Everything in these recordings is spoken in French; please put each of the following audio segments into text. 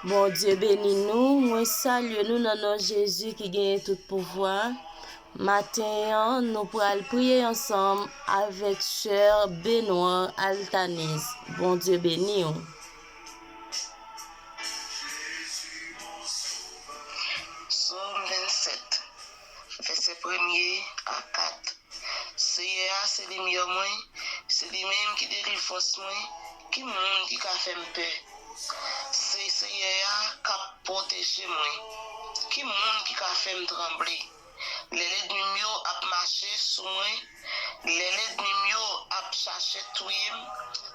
Bon Dieu bénis nous, moi salue nous dans nom Jésus qui gagne tout pouvoir. Matin, nous pourrons prier ensemble avec cher Benoît Altanese. Bon Dieu bénis nous. Psaume 27, verset 1er à 4. Seigneur, c'est les meilleurs moyens, c'est les mêmes qui dérivent force moi, qui monde qui a fait peur. C'est Seigneur qui a protégé moi, qui monde qui a fait trembler. Les ennemis a marché sur moi, les ennemis a cherché tout,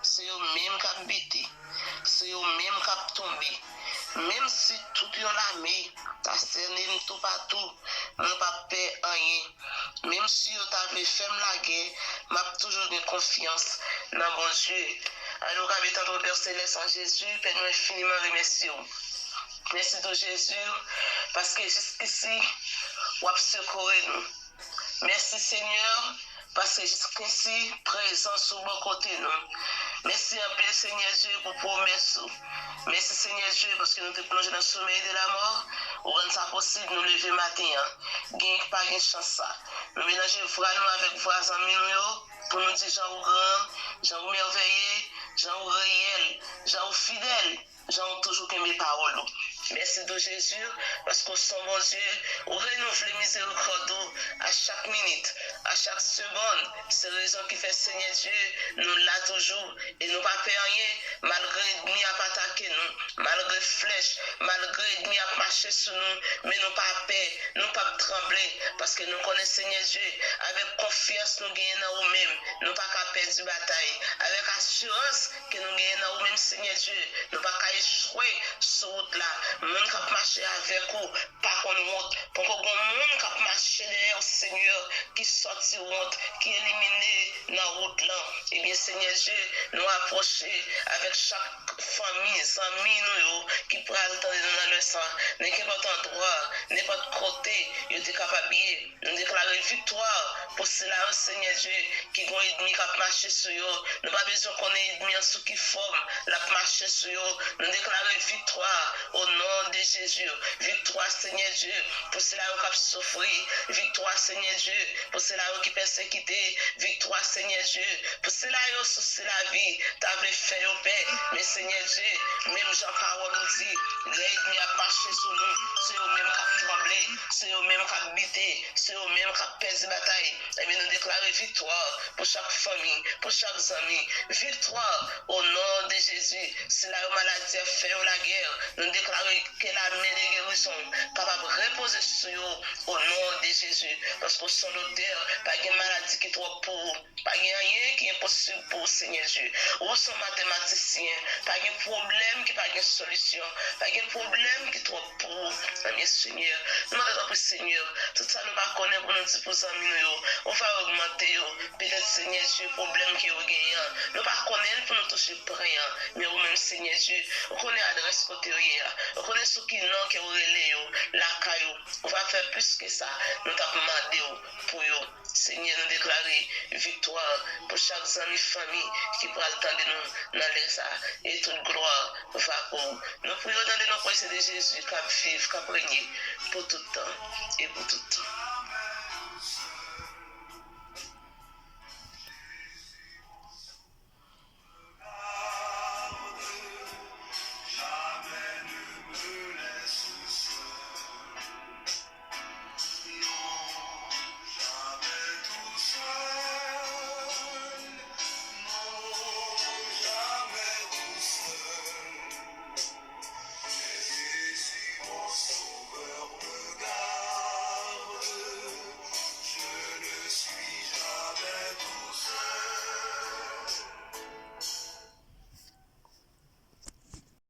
c'est eux même qui a bité, c'est eux même qui a tombé. Même si tout est l'armée, t'as cerné tout partout, mon pas peur rien. Même si vous avez fait la guerre, m'a toujours de confiance dans bon Dieu. Alors, avec ton Père Céleste en Jésus, Père, nous infiniment remercions. Merci de Jésus, parce que jusqu'ici, vous avez secouru nous. Merci Seigneur, parce que jusqu'ici, présent sur mon côté nous. Merci un peu Seigneur Dieu pour promesse. Merci Seigneur Dieu parce que nous te plongé dans le sommeil de la mort. Ou rendre ça possible nous lever matin. Gain pas gain chance ça. Nous mélanger voix nous avec voix amis nous pour nous dire Jean ou grand, Jean ou merveilleux, Jean ou réel, Jean ou fidèle, Jean ou toujours que mes paroles. Merci de Jésus parce qu'au son bon Dieu, on renouvelle miséricorde à chaque minute, à chaque seconde. C'est la raison qui fait Seigneur Dieu, nous l'a toujours et nous pas peur rien, malgré l'ennemi a attaqué nous, malgré flèche, malgré l'ennemi a marché sur nous, mais nous pas peur, nous pas trembler parce que nous connaissons Seigneur Dieu, avec confiance nous gagnons dans nous-mêmes, nous pas qu'à perdre la bataille, avec assurance que nous gagnons dans nous-mêmes Seigneur Dieu, nous pas qu'à échouer sur route là. Monde qui marche avec vous, pas qu'on honte, pour qu'on monde qui marche derrière Seigneur, qui sorti honte, qui éliminé dans la route là. Eh bien, Seigneur Dieu, nous approcher avec chaque famille, amis nous, qui pourra attendre dans le sang, n'importe endroit, n'importe côté, ils sont capables de nous déclarer victoire pour cela, Seigneur Dieu, qui ont ennemi qui marché sur eux. Nous n'avons pas besoin qu'on ait ennemi en sous qui forme, la marche sur eux. Nous déclarer victoire au nom de Jésus. Victoire, Seigneur Dieu, pour cela qui a souffert. Victoire, Seigneur Dieu, pour cela qui persécuté. Victoire, Seigneur Dieu, pour cela qui souci la vie. Tu avais fait au Père. Mais Seigneur Dieu, même Jean-Parole nous dit, l'ennemi a marché sur nous. C'est eux-mêmes qui ont tremblé. C'est eux-mêmes qui ont habité. C'est eux-mêmes qui ont perdu la bataille. Et bien nous déclarer victoire pour chaque famille, pour chaque ami. Victoire au nom de Jésus. Si la maladie a fait la guerre, nous déclarons que la main de guérison capable de reposer sur eux au nom de Jésus. Parce que son auteur, pas de maladie qui est trop pour, pas de rien qui est impossible pour Seigneur Dieu. Ou son mathématicien, pas de problème qui n'a pas de solution, pas de problème qui est trop pour, ami Seigneur. Nous demandons pour Seigneur, tout ça nous ne connaissons pas pour nous dire pour amis, on va augmenter, peut-être Seigneur Dieu, problème qui est gagné. Nous ne connaissons pas pour nous toucher pour rien, mais au même Seigneur Dieu, on connaît l'adresse côté. On connaît ce qui n'ont que relais, la caillou. On va faire plus que ça. Nous t'avons demandé pour eux. Seigneur, nous déclarer victoire pour chaque ami, famille qui pourra attendre nous dans les ça. Et toute gloire va pour nous. Prions dans le nom de Jésus, qui vivre, qui régner pour tout temps et pour tout temps.